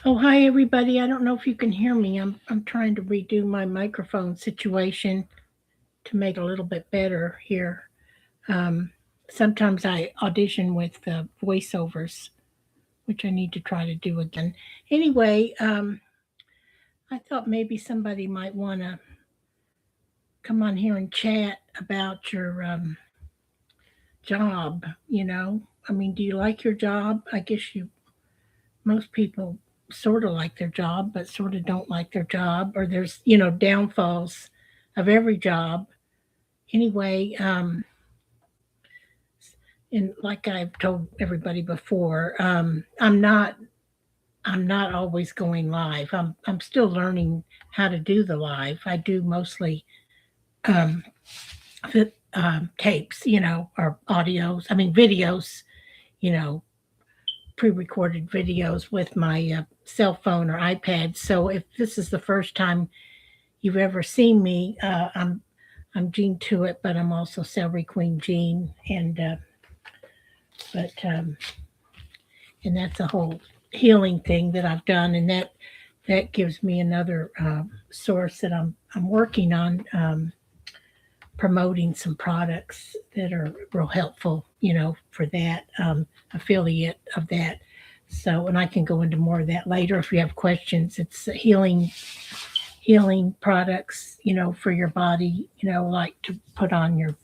Oh, hi everybody. I don't know if you can hear me. I'm trying to redo my microphone situation to make it a little bit better here. Um, Sometimes I audition with voiceovers, which I need to try to do again. Anyway, I thought maybe somebody might want to come on here and chat about your job. I mean, do you like your job? I guess most people sort of like their job, but sort of don't like their job, or there's downfalls of every job. Anyway, and like I've told everybody before, I'm not always going live. I'm still learning how to do the live. I do mostly um, tapes, or audios. I mean videos, you know, pre-recorded videos with my cell phone or iPad. So if this is the first time you've ever seen me, I'm Jean Tuitt, but I'm also Celery Queen Jean, but and that's a whole healing thing that I've done, and that gives me another source that I'm working on, promoting some products that are real helpful, for that, affiliate of that. So, and I can go into more of that later if you have questions. It's healing products, for your body, like to put on your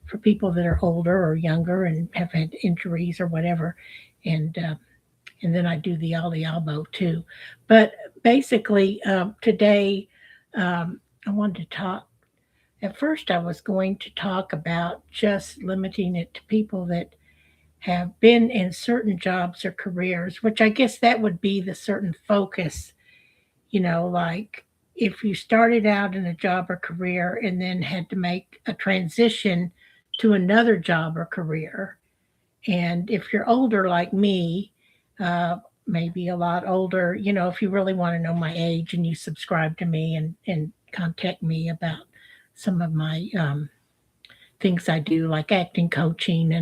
for people that are older or younger and have had injuries or whatever, and and then I do the Ollie elbow too. But basically, today I wanted to talk. At first, I was going to talk about just limiting it to people that have been in certain jobs or careers, which I guess that would be the certain focus, like if you started out in a job or career and then had to make a transition to another job or career. And if you're older like me, uh, maybe a lot older, if you really want to know my age and you subscribe to me and contact me about some of my things I do, like acting coaching,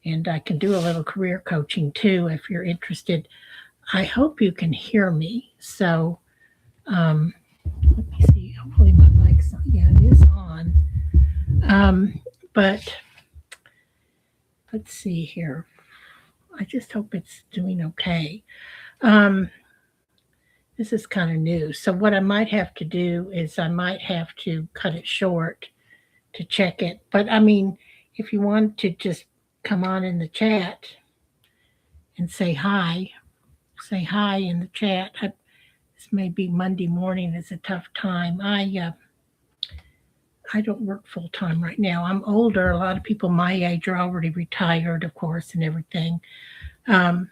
and I can do a little career coaching too if you're interested. I hope you can hear me. So let me see. Hopefully my mic's on. Yeah, it is on. But let's see here. I just hope it's doing okay. Um, this is kind of new. So what I might have to do is I might have to cut it short to check it. But I mean, if you want to just come on in the chat and say hi in the chat. This may be Monday morning is a tough time. I don't work full time right now. I'm older. A lot of people my age are already retired, of course, and everything. Um,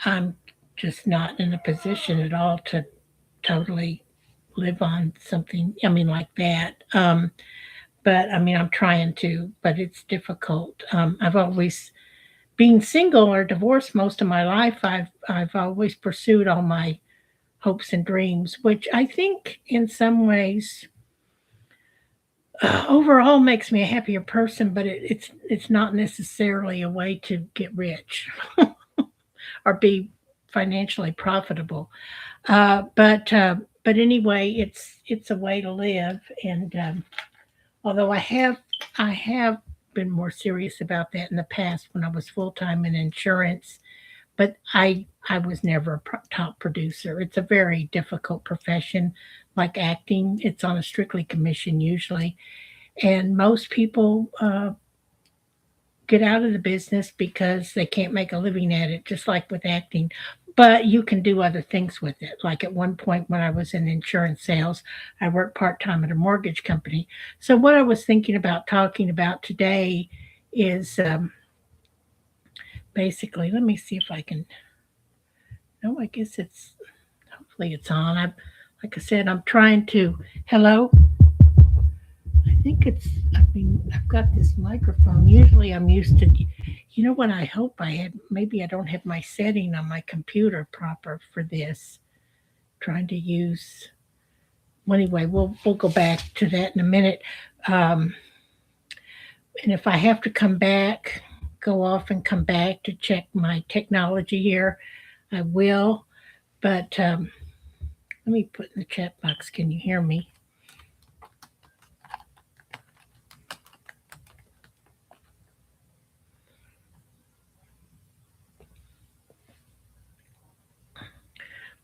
I'm just not in a position at all to totally live on something. I mean, like that. But I mean, I'm trying to, but it's difficult. I've always being single or divorced most of my life. I've always pursued all my hopes and dreams, which I think in some ways overall makes me a happier person. But it's not necessarily a way to get rich or be financially profitable. But anyway, it's a way to live, and although I have been more serious about that in the past when I was full time in insurance, but I was never a top producer. It's a very difficult profession, like acting. It's on a strictly commission usually, and most people get out of the business because they can't make a living at it, just like with acting. But you can do other things with it. Like at one point when I was in insurance sales, I worked part time at a mortgage company. So, what I was thinking about talking about today is basically, let me see if I can. No, I guess hopefully it's on. Like I said, I'm trying to. Hello? I think I mean, I've got this microphone. Usually I'm used to, what I hope I had, maybe I don't have my setting on my computer proper for this. Trying to use, well, anyway, we'll go back to that in a minute. Um, and if I have to come back, go off and come back to check my technology here, I will. But let me put in the chat box. Can you hear me?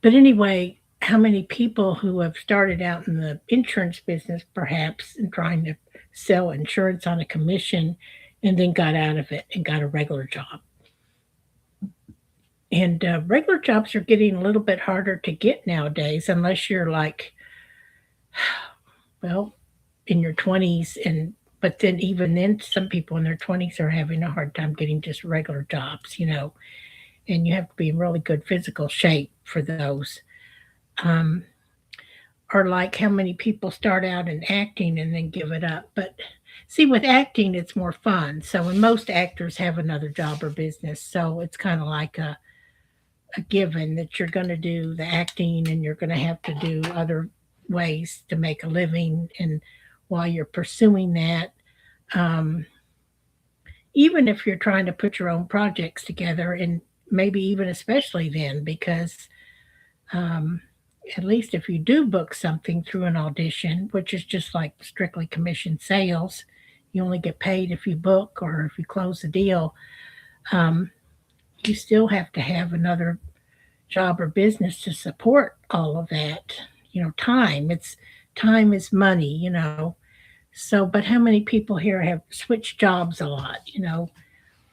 But anyway, how many people who have started out in the insurance business, perhaps, and trying to sell insurance on a commission and then got out of it and got a regular job? And regular jobs are getting a little bit harder to get nowadays, unless you're like, well, in your 20s. And but then even then, some people in their 20s are having a hard time getting just regular jobs. And you have to be in really good physical shape for those. Um, or like how many people start out in acting and then give it up. But see, with acting, it's more fun. So, and most actors have another job or business. So it's kind of like a given that you're going to do the acting and you're going to have to do other ways to make a living. And while you're pursuing that, um, even if you're trying to put your own projects together, and maybe even especially then, because um, at least if you do book something through an audition, which is just like strictly commission sales, you only get paid if you book or if you close the deal. Um, you still have to have another job or business to support all of that. Time is money. So, but how many people here have switched jobs a lot?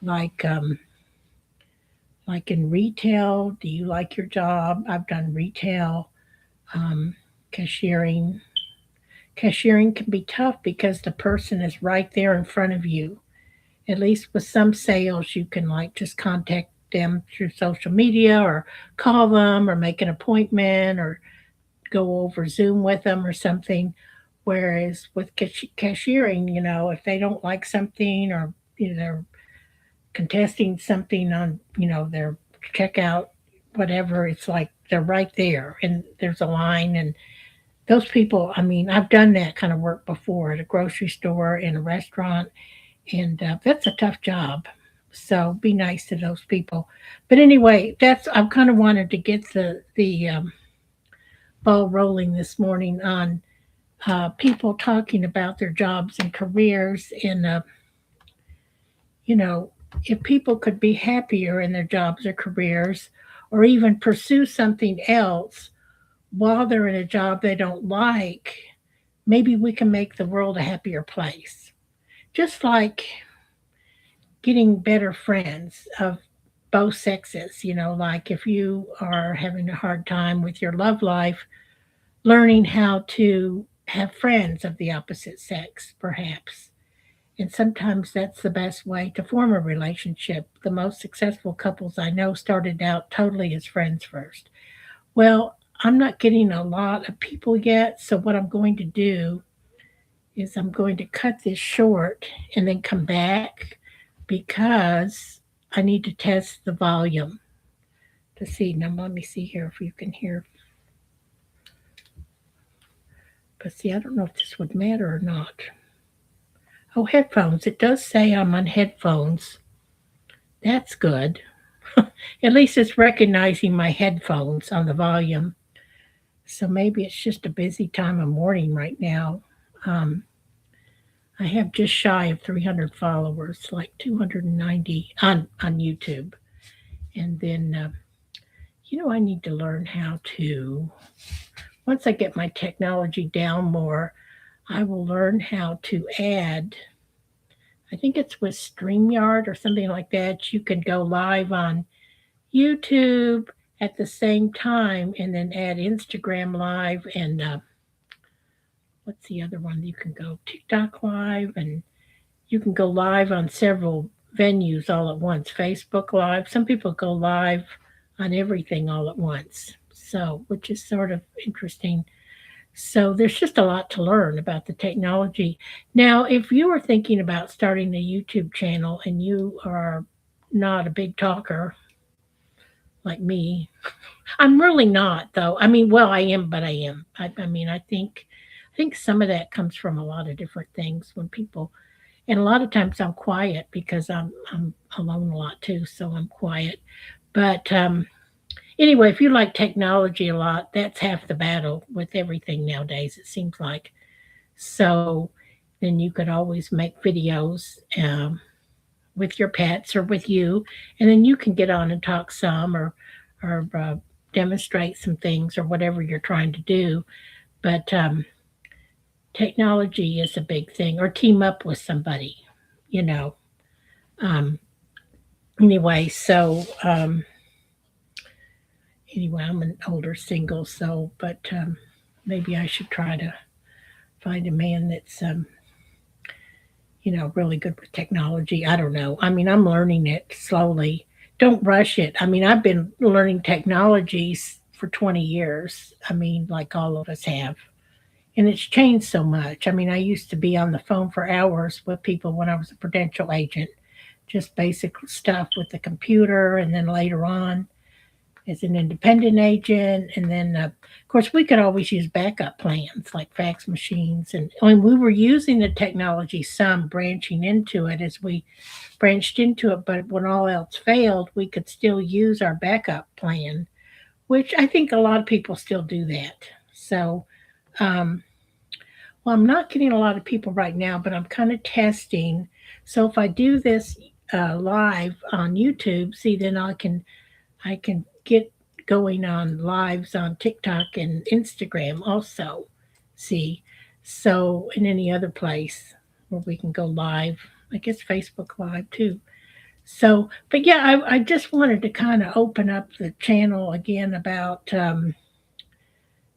Like like in retail. Do you like your job? I've done retail, um, cashiering. Cashiering can be tough because the person is right there in front of you. At least with some sales, you can like just contact them through social media or call them or make an appointment or go over Zoom with them or something. Whereas with cashiering, if they don't like something or they're contesting something on their checkout, whatever, it's like they're right there and there's a line. And those people, I mean, I've done that kind of work before at a grocery store, in a restaurant, and that's a tough job. So be nice to those people. But anyway, that's I've kind of wanted to get the ball rolling this morning on people talking about their jobs and careers. And you know, if people could be happier in their jobs or careers, or even pursue something else while they're in a job they don't like, maybe we can make the world a happier place. Just like getting better friends of both sexes, like if you are having a hard time with your love life, learning how to have friends of the opposite sex, perhaps. And sometimes that's the best way to form a relationship. The most successful couples I know started out totally as friends first. Well, I'm not getting a lot of people yet, so what I'm going to do is I'm going to cut this short and then come back because I need to test the volume to see. Now, let me see here if you can hear. But see, I don't know if this would matter or not. Oh, headphones. It does say I'm on headphones. That's good. At least it's recognizing my headphones on the volume. So maybe it's just a busy time of morning right now. Um, I have just shy of 300 followers, like 290 on YouTube. And then, I need to learn how to, once I get my technology down more, I will learn how to add. I think it's with StreamYard or something like that. You can go live on YouTube at the same time and then add Instagram Live and what's the other one? You can go TikTok Live, and you can go live on several venues all at once. Facebook Live. Some people go live on everything all at once. So, which is sort of interesting. So, there's just a lot to learn about the technology. Now, if you are thinking about starting a YouTube channel and you are not a big talker like me, I'm really not though. I mean, well, I am, but I am. I mean, I think some of that comes from a lot of different things when people, and a lot of times I'm quiet because I'm alone a lot too, so I'm quiet. But Anyway, if you like technology a lot, that's half the battle with everything nowadays, it seems like. So then you could always make videos with your pets or with you, and then you can get on and talk some or demonstrate some things or whatever you're trying to do. But technology is a big thing, or team up with somebody, you know. Um, anyway, so anyway, I'm an older single, so but maybe I should try to find a man that's really good with technology. I don't know. I mean, I'm learning it slowly. Don't rush it. I mean, I've been learning technologies for 20 years. I mean, like all of us have. And it's changed so much. I mean, I used to be on the phone for hours with people when I was a prudential agent, just basic stuff with the computer. And then later on, as an independent agent. And then, of course, we could always use backup plans like fax machines. And I mean, we were using the technology some, branching into it as we branched into it. But when all else failed, we could still use our backup plan, which I think a lot of people still do that. So, um, well, I'm not getting a lot of people right now, but I'm kind of testing. So if I do this live on YouTube, see, then I can get going on lives on TikTok and Instagram also. See, so in any other place where we can go live, I guess Facebook Live too. So, but yeah, I just wanted to kind of open up the channel again about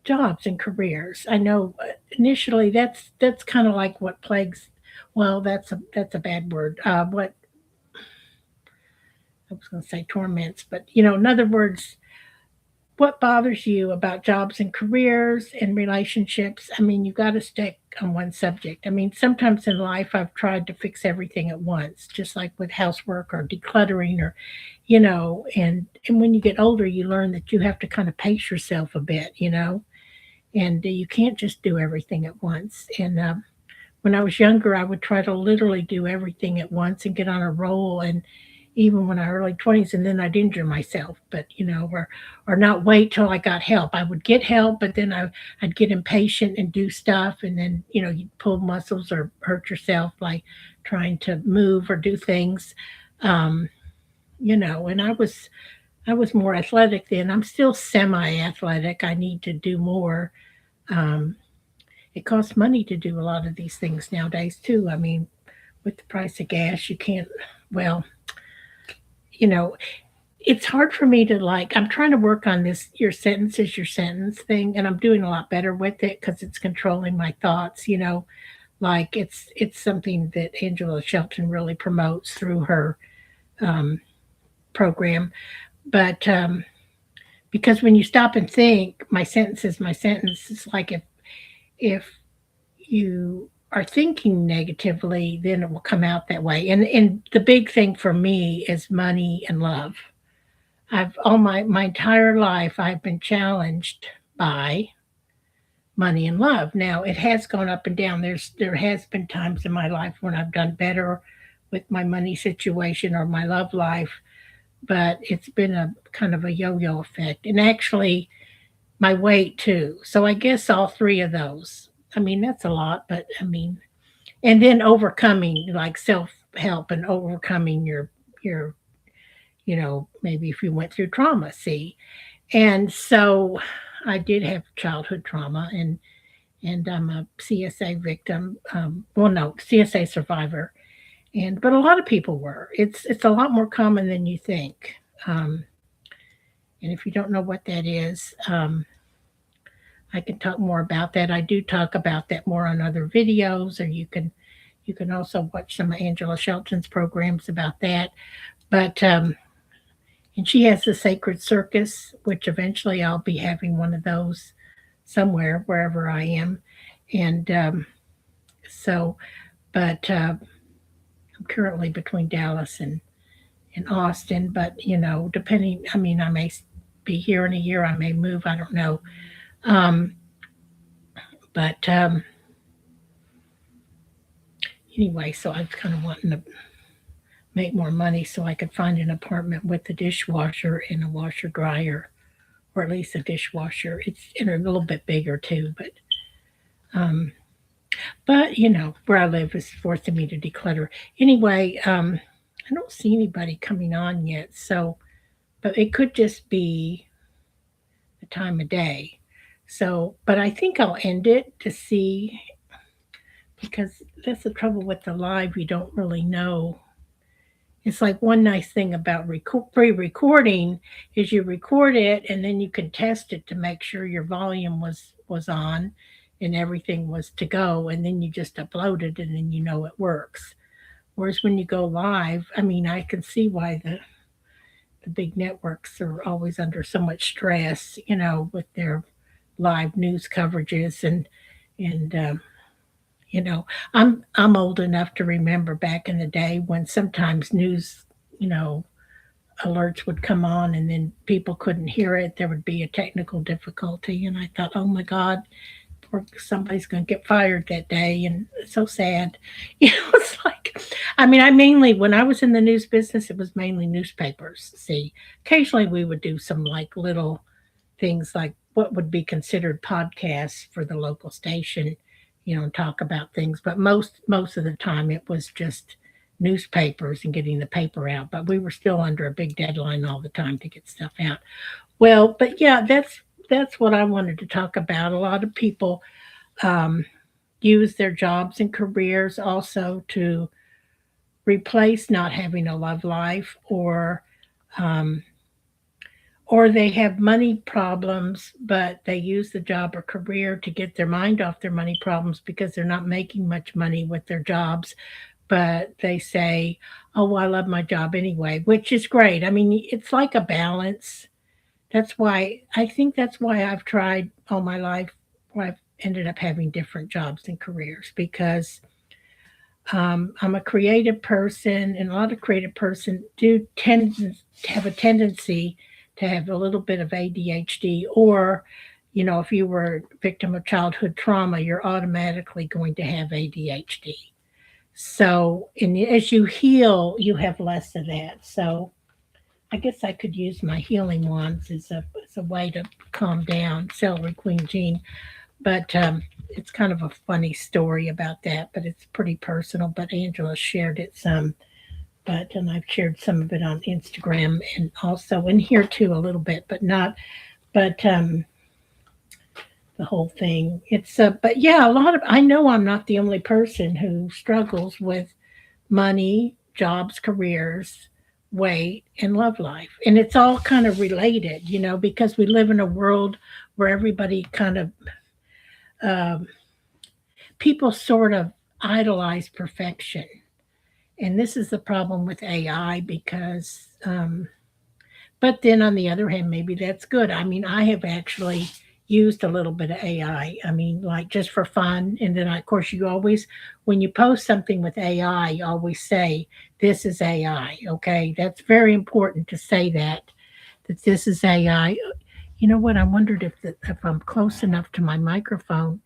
jobs and careers. I know initially that's kind of like what plagues. Well, that's a bad word. What I was going to say torments, but in other words, what bothers you about jobs and careers and relationships? I mean, you've got to stick on one subject. I mean, sometimes in life I've tried to fix everything at once, just like with housework or decluttering or and when you get older you learn that you have to kind of pace yourself a bit, and you can't just do everything at once. And when I was younger, I would try to literally do everything at once and get on a roll. And even when I early 20s, and then I'd injure myself, but or not wait till I got help. I would get help, but then I'd get impatient and do stuff, and then you'd pull muscles or hurt yourself by trying to move or do things. Um, and I was more athletic then. I'm still semi-athletic. I need to do more. Um, it costs money to do a lot of these things nowadays too. I mean, with the price of gas, you can't. Well, you know, it's hard for me to like. I'm trying to work on this. Your sentence is your sentence thing, and I'm doing a lot better with it because it's controlling my thoughts. Like it's something that Angela Shelton really promotes through her um, program. But because when you stop and think, my sentence is my sentence. It's like if you are thinking negatively, then it will come out that way. And the big thing for me is money and love. I've all my entire life I've been challenged by money and love. Now it has gone up and down. There has been times in my life when I've done better with my money situation or my love life, but it's been a kind of a yo-yo effect. And actually my weight too. So I guess all three of those. I mean, that's a lot, but I mean, and then overcoming like self-help and overcoming your maybe if you went through trauma, see. And so I did have childhood trauma, and I'm a CSA victim. Well, no, CSA survivor, and but a lot of people were. It's a lot more common than you think. Um, and if you don't know what that is, I can talk more about that. I do talk about that more on other videos, or you can also watch some of Angela Shelton's programs about that. But and she has the Sacred Circus, which eventually I'll be having one of those somewhere wherever I am, and so. But I'm currently between Dallas and Austin. But depending, I mean, I may be here in a year. I may move. I don't know. Um, but anyway, so I was kind of wanting to make more money so I could find an apartment with a dishwasher and a washer dryer. or at least a dishwasher. It's and a little bit bigger too, um, but where I live is forcing me to declutter. Anyway, I don't see anybody coming on yet, so but it could just be the time of day. So, but I think I'll end it to see because that's the trouble with the live. You don't really know. It's like one nice thing about pre-recording is you record it and then you can test it to make sure your volume was on and everything was to go, and then you just upload it and then it works. Whereas when you go live, I mean, I can see why the big networks are always under so much stress, with their live news coverages and you know, I'm old enough to remember back in the day when sometimes news, you know, alerts would come on and then people couldn't hear it. There would be a technical difficulty, and I thought, oh my God, somebody's going to get fired that day, and it's so sad. It's like, I mean, I mainly when I was in the news business, it was mainly newspapers. See, occasionally we would do some like little things like what would be considered podcasts for the local station, and talk about things. But most of the time it was just newspapers and getting the paper out. But we were still under a big deadline all the time to get stuff out. Well, but yeah, that's what I wanted to talk about. A lot of people um, use their jobs and careers also to replace not having a love life, um, or they have money problems, but they use the job or career to get their mind off their money problems because they're not making much money with their jobs. But they say, oh, well, I love my job anyway, which is great. I mean, it's like a balance. I think that's why I've tried all my life, why I've ended up having different jobs and careers because I'm a creative person, and a lot of creative person do tend to have a tendency to have a little bit of ADHD, or if you were a victim of childhood trauma, you're automatically going to have ADHD. So, as you heal, you have less of that. So, I guess I could use my healing wands as a way to calm down, Celery Queen Jean. But it's kind of a funny story about that, but it's pretty personal. But Angela shared it some, and I've shared some of it on Instagram and also in here too a little bit, but not, but the whole thing. But yeah, a lot of I know I'm not the only person who struggles with money, jobs, careers, weight, and love life, and it's all kind of related, because we live in a world where everybody kind of um, people sort of idolize perfection. And this is the problem with AI because, but then on the other hand, maybe that's good. I mean, I have actually used a little bit of AI. I mean, like just for fun. And then, of course, you always, when you post something with AI, you always say, this is AI. Okay. That's very important to say that this is AI. You know what? I wondered if I'm close enough to my microphone.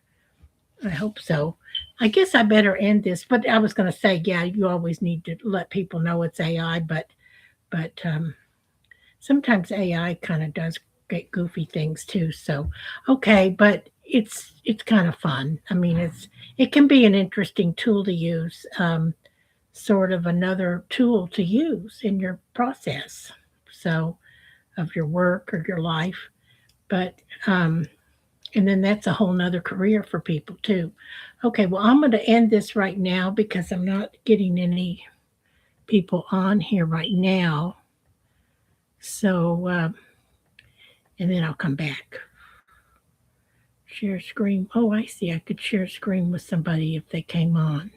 I hope so. I guess I better end this, but I was going to say, yeah, you always need to let people know it's AI, but sometimes AI kind of does get goofy things too. So, okay, but it's kind of fun. I mean, it can be an interesting tool to use, sort of another tool to use in your process. So of your work or your life, but um, and then that's a whole nother career for people too. Okay, well, I'm going to end this right now because I'm not getting any people on here right now. So, and then I'll come back. Share screen. Oh, I see. I could share screen with somebody if they came on.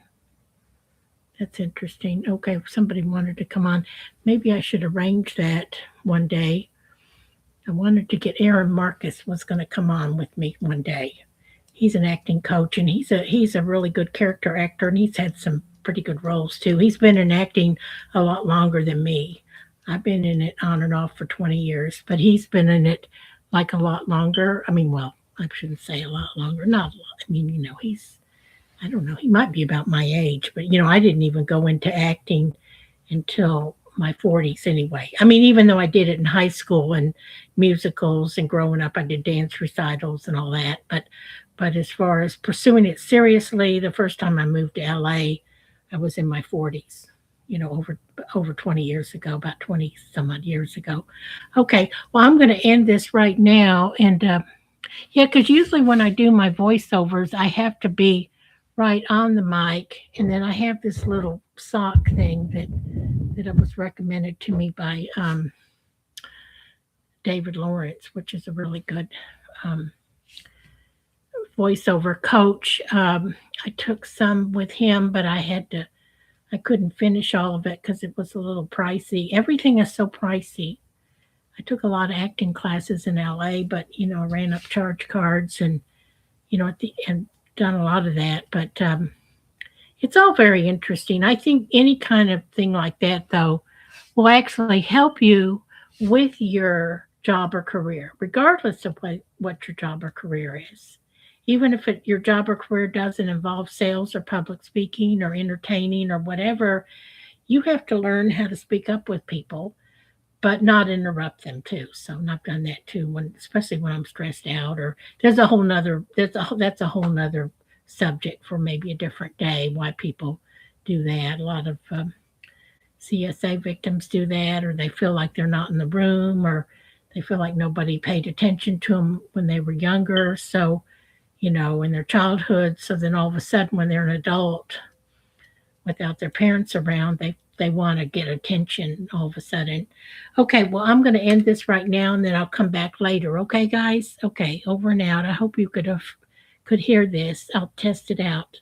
That's interesting. Okay, somebody wanted to come on. Maybe I should arrange that one day. I wanted to get Aaron Marcus was going to come on with me one day. He's an acting coach, and he's a really good character actor, and he's had some pretty good roles too. He's been in acting a lot longer than me. I've been in it on and off for 20 years, but he's been in it like a lot longer. I mean, well, I shouldn't say a lot longer. Not a lot. I mean, he's I don't know. He might be about my age, but I didn't even go into acting until my 40s anyway. I mean, even though I did it in high school and musicals and growing up, I did dance recitals and all that. But as far as pursuing it seriously, the first time I moved to LA, I was in my 40s. You know, over 20 years ago, about 20 some odd years ago. Okay, well, I'm going to end this right now, and yeah, because usually when I do my voiceovers, I have to be right on the mic, and then I have this little sock thing that was recommended to me by David Lawrence, which is a really good um, voiceover coach. I took some with him, but I couldn't finish all of it because it was a little pricey. Everything is so pricey. I took a lot of acting classes in LA, but I ran up charge cards and and done a lot of that. But it's all very interesting. I think any kind of thing like that, though, will actually help you with your job or career, regardless of what your job or career is. Even if your job or career doesn't involve sales or public speaking or entertaining or whatever, you have to learn how to speak up with people, but not interrupt them too. So I've done that too, especially when I'm stressed out. Or that's a whole nother subject for maybe a different day. Why people do that? A lot of CSA victims do that, or they feel like they're not in the room, or they feel like nobody paid attention to them when they were younger. So in their childhood. So then all of a sudden, when they're an adult, without their parents around, they want to get attention all of a sudden. Okay, well, I'm going to end this right now, and then I'll come back later. Okay, guys. Okay, over and out. I hope you could hear this. I'll test it out.